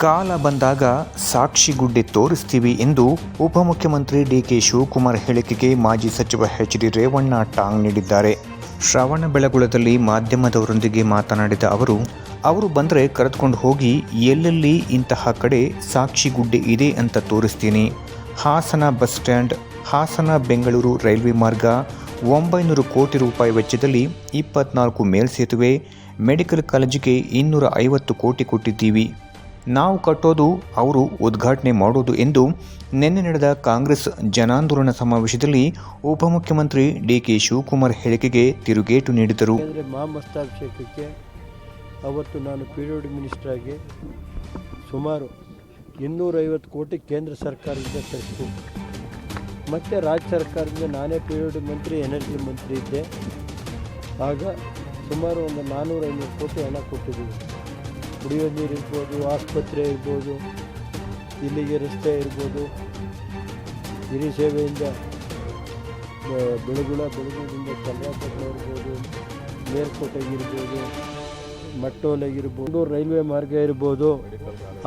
ಕಾಲ ಬಂದಾಗ ಸಾಕ್ಷಿಗುಡ್ಡೆ ತೋರಿಸ್ತೀವಿ ಎಂದು ಉಪಮುಖ್ಯಮಂತ್ರಿ ಡಿಕೆ ಶಿವಕುಮಾರ್ ಹೇಳಿಕೆಗೆ ಮಾಜಿ ಸಚಿವ ಎಚ್.ಡಿ. ರೇವಣ್ಣ ಟಾಂಗ್ ನೀಡಿದ್ದಾರೆ. ಶ್ರವಣಬೆಳಗೊಳದಲ್ಲಿ ಮಾಧ್ಯಮದವರೊಂದಿಗೆ ಮಾತನಾಡಿದ ಅವರು ಬಂದರೆ ಕರೆದುಕೊಂಡು ಹೋಗಿ ಎಲ್ಲೆಲ್ಲಿ ಇಂತಹ ಕಡೆ ಸಾಕ್ಷಿಗುಡ್ಡೆ ಇದೆ ಅಂತ ತೋರಿಸ್ತೀನಿ. Hassan bus stand, Hassan Bengaluru railway ಮಾರ್ಗ, 900 ಕೋಟಿ ರೂಪಾಯಿ ವೆಚ್ಚದಲ್ಲಿ 24 ಮೇಲ್ಸೇತುವೆ, ಮೆಡಿಕಲ್ ಕಾಲೇಜಿಗೆ 250 ಕೋಟಿ ಕೊಟ್ಟಿದ್ದೀವಿ. ನಾವು ಕಟ್ಟೋದು, ಅವರು ಉದ್ಘಾಟನೆ ಮಾಡೋದು ಎಂದು ನಿನ್ನೆ ನಡೆದ ಕಾಂಗ್ರೆಸ್ ಜನಾಂದೋಲನ ಸಮಾವೇಶದಲ್ಲಿ ಉಪಮುಖ್ಯಮಂತ್ರಿ ಡಿಕೆ ಶಿವಕುಮಾರ್ ಹೇಳಿಕೆಗೆ ತಿರುಗೇಟು ನೀಡಿದರು. ಮಹಾಮಸ್ತಾಭಿಷೇಕಕ್ಕೆ ಅವತ್ತು ನಾನು ಪಿ.ಡಬ್ಲ್ಯೂ.ಡಿ ಮಿನಿಸ್ಟರ್ ಆಗಿ ಸುಮಾರು 250 ಕೋಟಿ ಕೇಂದ್ರ ಸರ್ಕಾರದಿಂದ ತರಿಸಿತು. ಮತ್ತು ರಾಜ್ಯ ಸರ್ಕಾರದಿಂದ ನಾನೇ ಪಿ.ಡಬ್ಲ್ಯೂ.ಡಿ ಮಂತ್ರಿ, ಎನರ್ಜಿ ಮಂತ್ರಿ ಇದ್ದೆ. ಆಗ ಸುಮಾರು ಒಂದು 400-500 ಕೋಟಿ ಹಣ ಕೊಟ್ಟಿದ್ದೀವಿ. ಕುಡಿಯೋ ನೀರು ಇರ್ಬೋದು, ಆಸ್ಪತ್ರೆ ಇರ್ಬೋದು, ಇಲ್ಲಿಗೆ ರಸ್ತೆ ಇರ್ಬೋದು, ಹಿರಿ ಸೇವೆಯಿಂದ ಬೆಳಗುಳದಿಂದ ಚಂದ್ರಪಟ್ಟಣ ಇರ್ಬೋದು, ಮೇಲ್ಕೋಟೆಗಿರ್ಬೋದು, ಮಟ್ಟೋಲೆಗಿರ್ಬೋದು, ರೈಲ್ವೆ ಮಾರ್ಗ ಇರ್ಬೋದು,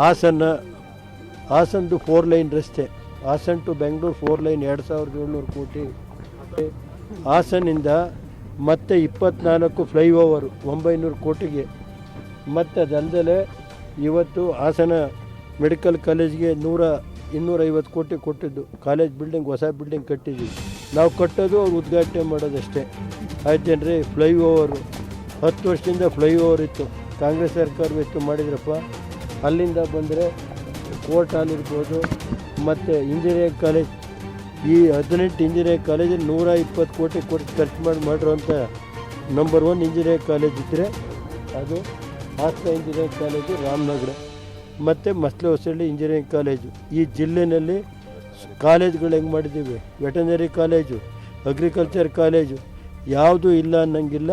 ಹಾಸನದು 4 ಲೈನ್ ರಸ್ತೆ, ಹಾಸನ್ ಟು ಬೆಂಗಳೂರು 4 ಲೈನ್ 2700 ಕೋಟಿ. ಹಾಸನಿಂದ ಮತ್ತೆ 24 ಫ್ಲೈಓವರು 900 ಕೋಟಿಗೆ. ಮತ್ತು ಅದಲ್ಲದೆ ಇವತ್ತು ಹಾಸನ ಮೆಡಿಕಲ್ ಕಾಲೇಜ್ಗೆ 250 ಕೋಟಿ ಕೊಟ್ಟಿದ್ದು. ಕಾಲೇಜ್ ಬಿಲ್ಡಿಂಗ್, ಹೊಸ ಬಿಲ್ಡಿಂಗ್ ಕಟ್ಟಿದ್ವಿ. ನಾವು ಕಟ್ಟೋದು, ಅವ್ರು ಉದ್ಘಾಟನೆ ಮಾಡೋದಷ್ಟೇ. ಆಯ್ತೇನ್ರಿ? ಫ್ಲೈಓವರು 10 ವರ್ಷದಿಂದ ಫ್ಲೈಓವರ್ ಇತ್ತು, ಕಾಂಗ್ರೆಸ್ ಸರ್ಕಾರವೆಷ್ಟು ಮಾಡಿದ್ರಪ್ಪ. ಅಲ್ಲಿಂದ ಬಂದರೆ ಕೋರ್ಟ್ ಹಾಲ್ ಇರ್ಬೋದು, ಮತ್ತು ಇಂಜಿನಿಯರಿಂಗ್ ಕಾಲೇಜ್, ಈ 18 ಇಂಜಿನಿಯರಿಂಗ್ ಕಾಲೇಜಲ್ಲಿ 120 ಕೋಟಿ ಖರ್ಚು ಮಾಡಿರುವಂಥ ನಂಬರ್ 1 ಇಂಜಿನಿಯರಿಂಗ್ ಕಾಲೇಜ್ ಇದ್ದರೆ ಅದು ಹಾಸನ ಇಂಜಿನಿಯರಿಂಗ್ ಕಾಲೇಜು, ರಾಮನಗರ ಮತ್ತು ಮಸ್ಲೆ ಹೊಸಳ್ಳಿ ಇಂಜಿನಿಯರಿಂಗ್ ಕಾಲೇಜು. ಈ ಜಿಲ್ಲೆಯಲ್ಲಿ ಕಾಲೇಜ್ಗಳು ಹೆಂಗೆ ಮಾಡಿದ್ದೀವಿ, ವೆಟನರಿ ಕಾಲೇಜು, ಅಗ್ರಿಕಲ್ಚರ್ ಕಾಲೇಜು ಯಾವುದೂ ಇಲ್ಲ ಅನ್ನಂಗಿಲ್ಲ.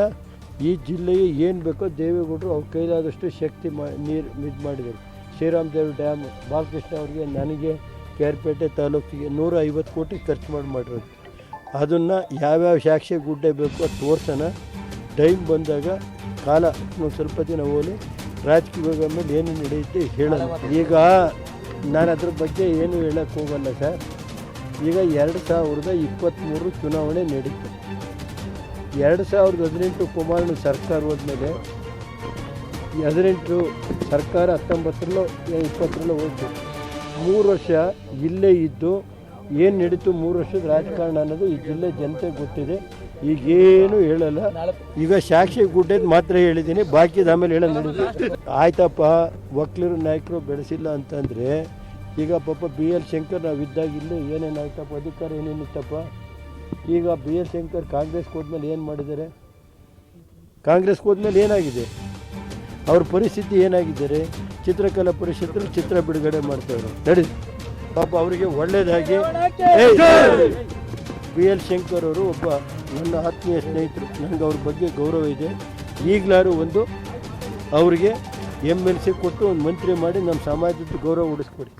ಈ ಜಿಲ್ಲೆಗೆ ಏನು ಬೇಕೋ ದೇವೇಗೌಡರು ಅವ್ರ ಕೈಲಾದಷ್ಟು ಶಕ್ತಿ ನೀರು ಇದು ಮಾಡಿದರು. ಶ್ರೀರಾಮದೇವ ಡ್ಯಾಮ್, ಬಾಲಕೃಷ್ಣ ಅವರಿಗೆ, ನನಗೆ, ಕೇರ್ಪೇಟೆ ತಾಲೂಕಿಗೆ 150 ಕೋಟಿ ಖರ್ಚು ಮಾಡಿರೋದು. ಅದನ್ನು ಯಾವ್ಯಾವ ಸಾಕ್ಷಿ ಗುಡ್ಡೆ ಬೇಕೋ ಅದು ತೋರ್ಸೋಣ. ಟೈಮ್ ಬಂದಾಗ ಕಾಲ ಸ್ವಲ್ಪ ದಿನ ಹೋಗಿ ರಾಜಕೀಯ ಮೇಲೆ ಏನು ನಡೆಯುತ್ತೆ ಹೇಳೋಣ. ಈಗ ನಾನು ಅದ್ರ ಬಗ್ಗೆ ಏನು ಹೇಳೋಕ್ಕೆ ಹೋಗಲ್ಲ ಸರ್. ಈಗ 2023 ಚುನಾವಣೆ ನಡೀತು. 2018 ಕುಮಾರಣ್ಣ ಸರ್ಕಾರ ಹೋದ್ಮೇಲೆ 18 ಸರ್ಕಾರ 19 20 ಹೋಯ್ತು. 3 ವರ್ಷ ಇಲ್ಲೇ ಇದ್ದು ಏನು ನಡೀತು 3 ವರ್ಷದ ರಾಜಕಾರಣ ಅನ್ನೋದು ಈ ಜಿಲ್ಲೆ ಜನತೆಗೆ ಗೊತ್ತಿದೆ. ಈಗೇನು ಹೇಳಲ್ಲ. ಈಗ ಸಾಕ್ಷಿ ಗುಡ್ಡೆದು ಮಾತ್ರ ಹೇಳಿದ್ದೀನಿ, ಬಾಕಿದ ಆಮೇಲೆ ಹೇಳೋದು ನಡೀತು. ಆಯ್ತಪ್ಪ, ಒಕ್ಕಲಿಗರು ನಾಯಕರು ಬೆಳೆಸಿಲ್ಲ ಅಂತಂದರೆ ಈಗ ಪಾಪ B.L. ಶಂಕರ್ ನಾವಿದ್ದಾಗ ಇಲ್ಲೇ ಏನೇನಾಯ್ತಪ್ಪ, ಅಧಿಕಾರ ಏನೇನಿತ್ತಪ್ಪ. ಈಗ B.L. ಶಂಕರ್ ಕಾಂಗ್ರೆಸ್ಗೆ ಹೋದ್ಮೇಲೆ ಏನು ಮಾಡಿದ್ದಾರೆ, ಕಾಂಗ್ರೆಸ್ಗೆ ಹೋದ್ಮೇಲೆ ಏನಾಗಿದೆ, ಅವ್ರ ಪರಿಸ್ಥಿತಿ ಏನಾಗಿದ್ದಾರೆ. ಚಿತ್ರಕಲಾ ಪರಿಷತ್ತಲ್ಲಿ ಚಿತ್ರ ಬಿಡುಗಡೆ ಮಾಡ್ತಾಯಿದ್ರು, ನಡಿ ಪಾಪ ಅವರಿಗೆ ಒಳ್ಳೆಯದಾಗಿ. B.L. ಶಂಕರ್ ಅವರು ಒಬ್ಬ ನನ್ನ ಆತ್ಮೀಯ ಸ್ನೇಹಿತರು, ನನಗೆ ಅವ್ರ ಬಗ್ಗೆ ಗೌರವ ಇದೆ. ಈಗಲಾರು ಒಂದು ಅವರಿಗೆ MLC ಕೊಟ್ಟು ಒಂದು ಮಂತ್ರಿ ಮಾಡಿ ನಮ್ಮ ಸಮಾಜದ ಗೌರವ ಉಳಿಸ್ಕೊಡಿ.